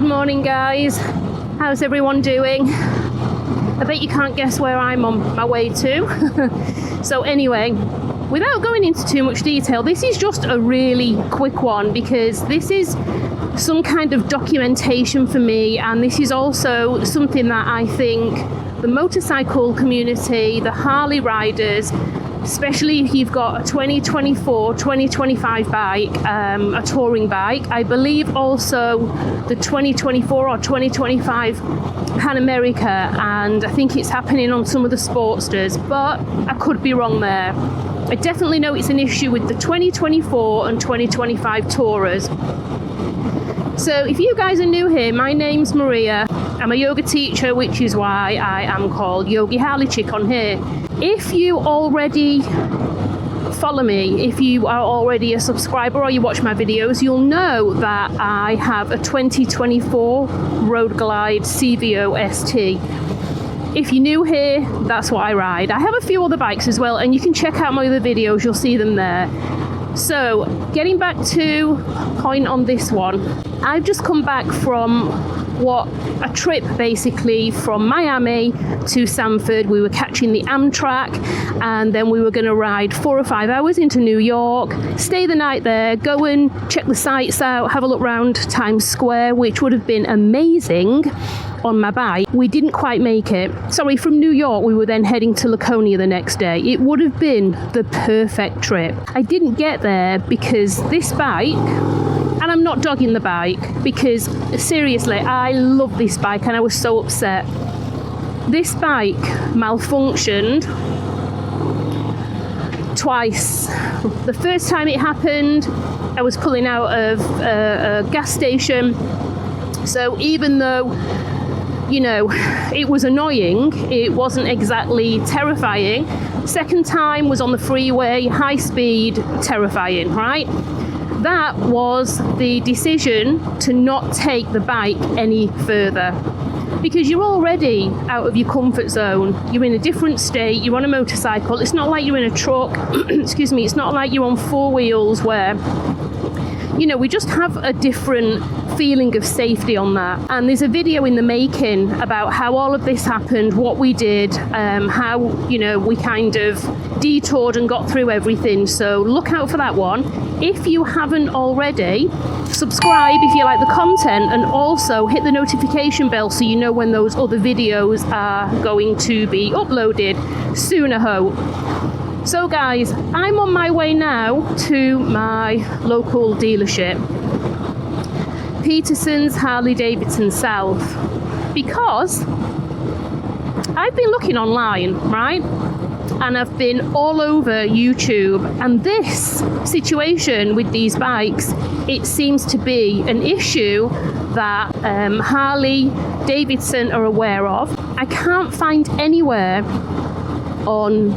morning, guys. How's everyone doing? I bet you can't guess where I'm on my way to. So anyway, without going into too much detail, this is just a really quick one because this is some kind of documentation for me, and this is also something that I think the motorcycle community, the Harley riders, especially if you've got a 2024, 2025 bike, a touring bike. I believe also the 2024 or 2025 Pan America, and I think it's happening on some of the Sportsters, but I could be wrong there. I definitely know it's an issue with the 2024 and 2025 Tourers. So if you guys are new here, my name's Maria. I'm a yoga teacher, which is why I am called Yogi Harley Chick on here. If you already follow me, if you are already a subscriber or you watch my videos, you'll know that I have a 2024 Road Glide CVO ST. If you're new here, that's what I ride. I have a few other bikes as well, and you can check out my other videos, you'll see them there. So, getting back to point on this one, I've just come back from a trip basically from Miami to Sanford. We were catching the Amtrak, and then we were going to ride 4 or 5 hours into New York, stay the night there, go and check the sights out, have a look around Times Square, which would have been amazing on my bike. We didn't quite make it. Sorry, from New York we were then heading to Laconia the next day. It would have been the perfect trip. I didn't get there because this bike, and I'm not dogging the bike because seriously I love this bike and I was so upset. This bike malfunctioned twice. The first time it happened, I was pulling out of a gas station, so even though, you know, it was annoying, it wasn't exactly terrifying. Second time was on the freeway, high speed, terrifying, right? That was the decision to not take the bike any further, because you're already out of your comfort zone. You're in a different state, you're on a motorcycle. It's not like you're in a truck, excuse me, it's not like you're on 4 wheels where, you know, we just have a different feeling of safety on that. And there's a video in the making about how all of this happened, what we did, how, you know, we kind of detoured and got through everything. So look out for that one. If you haven't already, subscribe if you like the content, and also hit the notification bell so you know when those other videos are going to be uploaded soon, I hope. So guys, I'm on my way now to my local dealership, Peterson's Harley Davidson South, because I've been looking online, right? And I've been all over YouTube, and this situation with these bikes, it seems to be an issue that Harley Davidson are aware of. I can't find anywhere on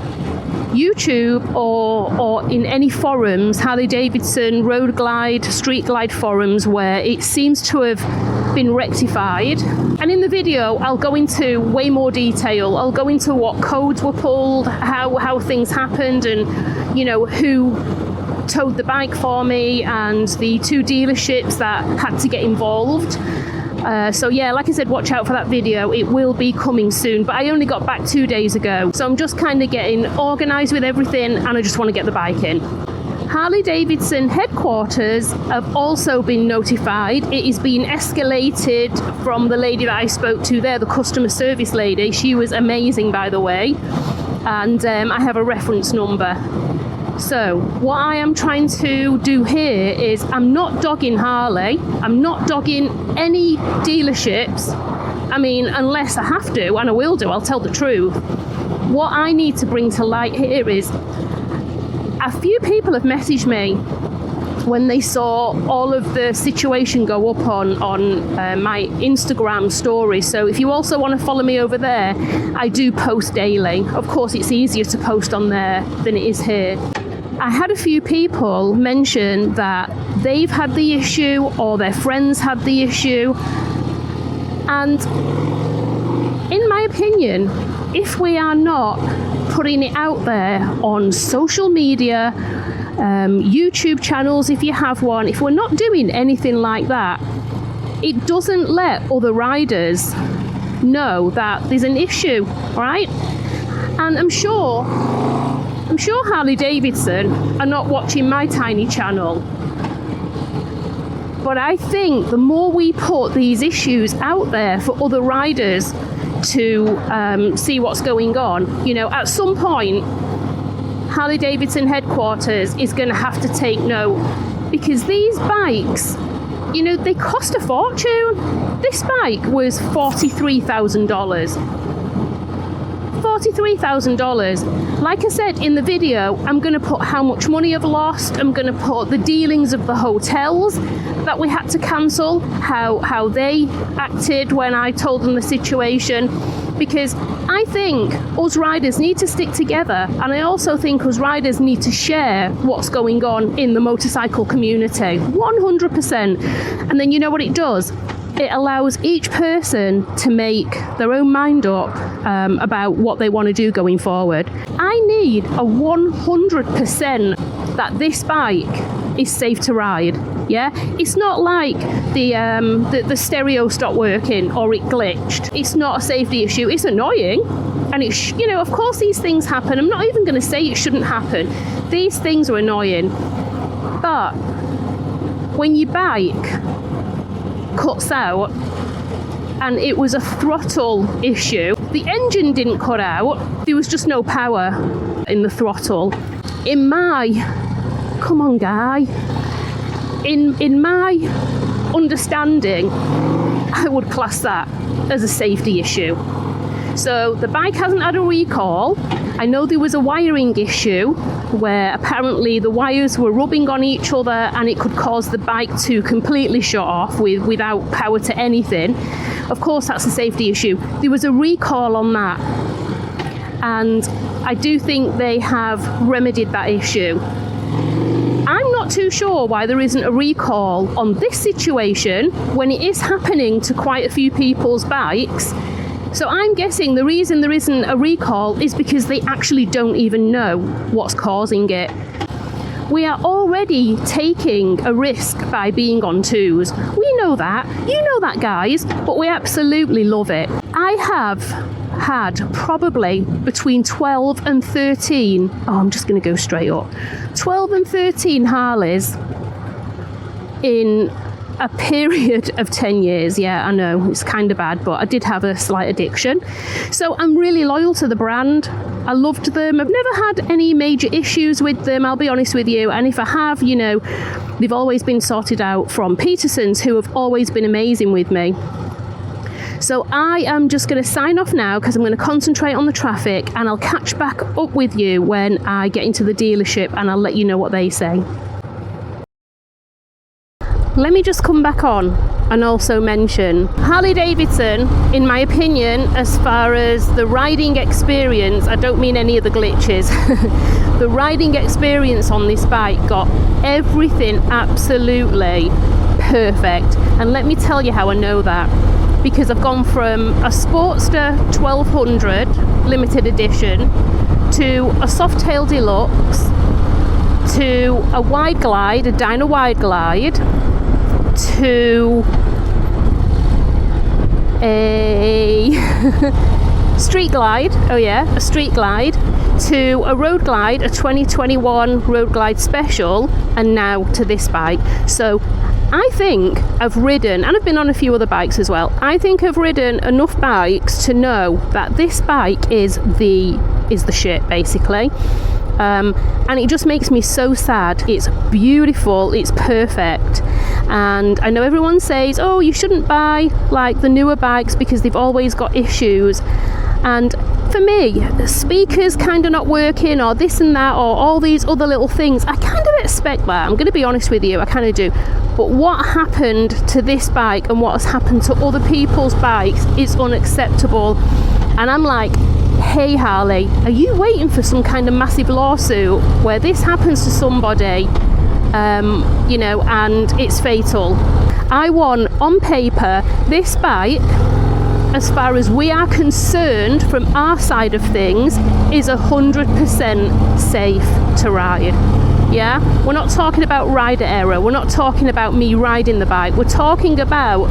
YouTube or in any forums, Harley Davidson, Road Glide, Street Glide forums, where it seems to have been rectified. And in the video, I'll go into way more detail. I'll go into what codes were pulled, how things happened, and, you know, who towed the bike for me, and the 2 dealerships that had to get involved. So yeah, like I said, watch out for that video. It will be coming soon, but I only got back 2 days ago, so I'm just kind of getting organised with everything, and I just want to get the bike in. Harley Davidson headquarters have also been notified. It is being escalated from the lady that I spoke to there, the customer service lady. She was amazing, by the way, and I have a reference number. So what I am trying to do here is, I'm not dogging Harley, I'm not dogging any dealerships. I mean, unless I have to, and I will do, I'll tell the truth. What I need to bring to light here is, a few people have messaged me when they saw all of the situation go up on my Instagram story. So if you also want to follow me over there, I do post daily. Of course, it's easier to post on there than it is here. I had a few people mention that they've had the issue or their friends had the issue, and in my opinion, if we are not putting it out there on social media, YouTube channels if you have one, if we're not doing anything like that, it doesn't let other riders know that there's an issue, right? And I'm sure Harley Davidson are not watching my tiny channel. But I think the more we put these issues out there for other riders to see what's going on, you know, at some point, Harley Davidson headquarters is going to have to take note, because these bikes, you know, they cost a fortune. This bike was $43,000. $43,000. Like I said in the video, I'm going to put how much money I've lost. I'm going to put the dealings of the hotels that we had to cancel, how they acted when I told them the situation, because I think us riders need to stick together, and I also think us riders need to share what's going on in the motorcycle community, 100%. And then you know what it does? It allows each person to make their own mind up about what they want to do going forward. I need a 100% that this bike is safe to ride. Yeah, it's not like the stereo stopped working or it glitched. It's not a safety issue. It's annoying, and it's, you know, of course these things happen. I'm not even going to say it shouldn't happen. These things are annoying, but when your bike cuts out, and it was a throttle issue, the engine didn't cut out, there was just no power in the throttle. In my understanding, I would class that as a safety issue. So the bike hasn't had a recall. I know there was a wiring issue where apparently the wires were rubbing on each other and it could cause the bike to completely shut off without power to anything. Of course, that's a safety issue. There was a recall on that, and I do think they have remedied that issue. I'm not too sure why there isn't a recall on this situation when it is happening to quite a few people's bikes. So I'm guessing the reason there isn't a recall is because they actually don't even know what's causing it. We are already taking a risk by being on twos. We know that. You know that, guys, but we absolutely love it. I have had probably between 12 and 13, I'm just going to go straight up, 12 and 13 Harleys in a period of 10 years. Yeah, I know, it's kind of bad, but I did have a slight addiction. So I'm really loyal to the brand. I loved them. I've never had any major issues with them, I'll be honest with you. And if I have, you know, they've always been sorted out from Peterson's, who have always been amazing with me. So I am just going to sign off now because I'm going to concentrate on the traffic, and I'll catch back up with you when I get into the dealership and I'll let you know what they say. Let me just come back on and also mention Harley Davidson, in my opinion, as far as the riding experience, I don't mean any of the glitches, the riding experience on this bike got everything absolutely perfect. And let me tell you how I know that. Because I've gone from a Sportster 1200 limited edition to a Softail Deluxe to a Wide Glide, a Dyna Wide Glide, to a Street Glide, a Street Glide, to a Road Glide, a 2021 Road Glide Special, and now to this bike. So I think I've ridden, and I've been on a few other bikes as well, I think I've ridden enough bikes to know that this bike is the shit, basically. And it just makes me so sad. It's beautiful, it's perfect. And I know everyone says, oh, you shouldn't buy like the newer bikes because they've always got issues. And for me, speakers kind of not working, or this and that, or all these other little things, I kind of expect that. I'm going to be honest with you, I kind of do. But what happened to this bike and what has happened to other people's bikes is unacceptable. And I'm like, hey Harley, are you waiting for some kind of massive lawsuit where this happens to somebody, you know, and it's fatal? I want, on paper, this bike as far as we are concerned from our side of things, is 100% safe to ride. Yeah, we're not talking about rider error, we're not talking about me riding the bike, we're talking about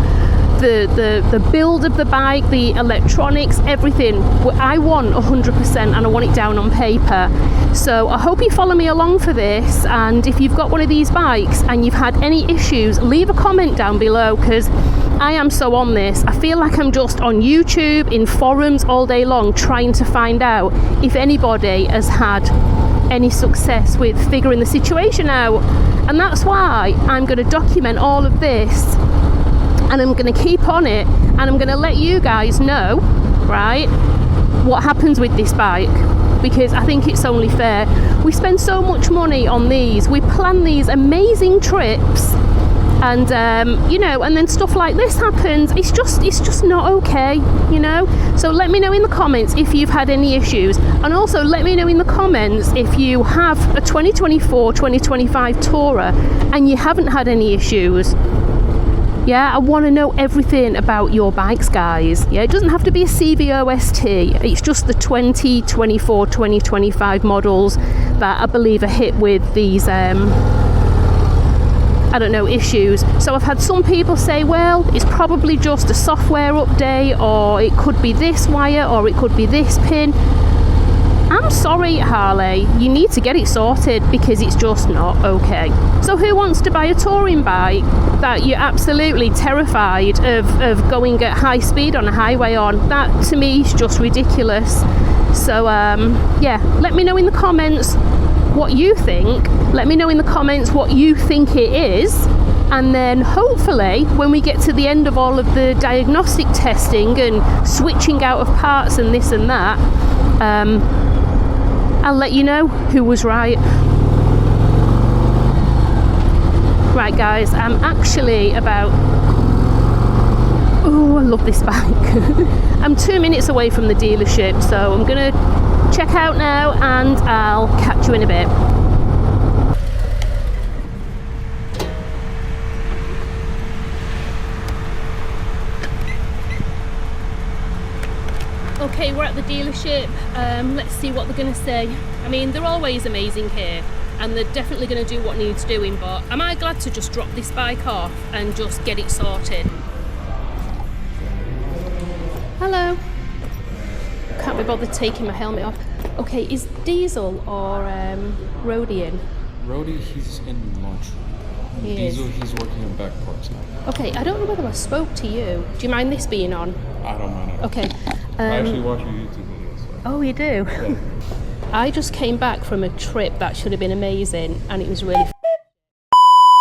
the build of the bike, the electronics, everything. I want 100% and I want it down on paper. So I hope you follow me along for this, and if you've got one of these bikes and you've had any issues, leave a comment down below, because I am so on this. I feel like I'm just on YouTube, in forums all day long, trying to find out if anybody has had any success with figuring the situation out. And that's why I'm going to document all of this, and I'm going to keep on it, and I'm going to let you guys know, right, what happens with this bike, because I think it's only fair. We spend so much money on these, we plan these amazing trips, and you know, and then stuff like this happens. It's just not okay, you know. So let me know in the comments if you've had any issues, and also let me know in the comments if you have a 2024 2025 Tourer and you haven't had any issues. Yeah, I want to know everything about your bikes, guys. Yeah, it doesn't have to be a CVO ST. It's just the 2024 2025 models that I believe are hit with these I don't know, issues. So I've had some people say, well, it's probably just a software update, or it could be this wire, or it could be this pin. I'm sorry, Harley, you need to get it sorted, because it's just not okay. So who wants to buy a touring bike that you're absolutely terrified of going at high speed on a highway on? That to me is just ridiculous. So yeah, let me know in the comments what you think. Let me know in the comments what you think it is, and then hopefully when we get to the end of all of the diagnostic testing and switching out of parts and this and that, I'll let you know who was right. Right guys, I'm actually about, oh, I love this bike. I'm 2 minutes away from the dealership, so I'm gonna check out now and I'll catch you in a bit. Okay, we're at the dealership. Let's see what they're going to say. I mean, they're always amazing here, and they're definitely going to do what needs doing, but am I glad to just drop this bike off and just get it sorted? Hello. Can't be bothered taking my helmet off. Okay, is Diesel or Rhodey in? Rhodey, he's in lunch. Diesel, he's working on back parts now. Okay, I don't know whether I spoke to you. Do you mind this being on? I don't mind it. Okay. I actually watch your YouTube videos. So. Oh, you do? Yeah. I just came back from a trip that should have been amazing, and it was really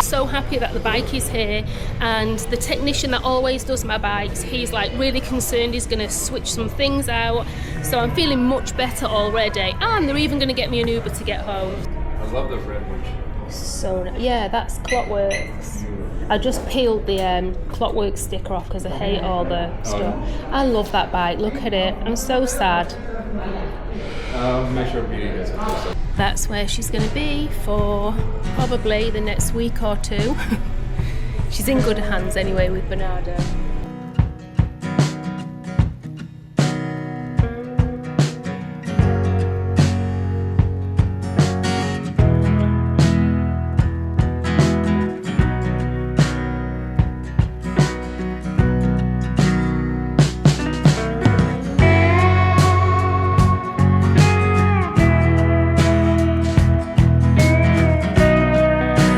so happy that the bike is here, and the technician that always does my bikes, he's like really concerned he's going to switch some things out, so I'm feeling much better already, and they're even going to get me an Uber to get home. I love the red one. So yeah, that's Clockworks. I just peeled the Clockworks sticker off because I hate all the stuff. I love that bike, look at it, I'm so sad. I'll make sure Beauty gets it. That's where she's going to be for probably the next week or two. She's in good hands anyway with Bernardo.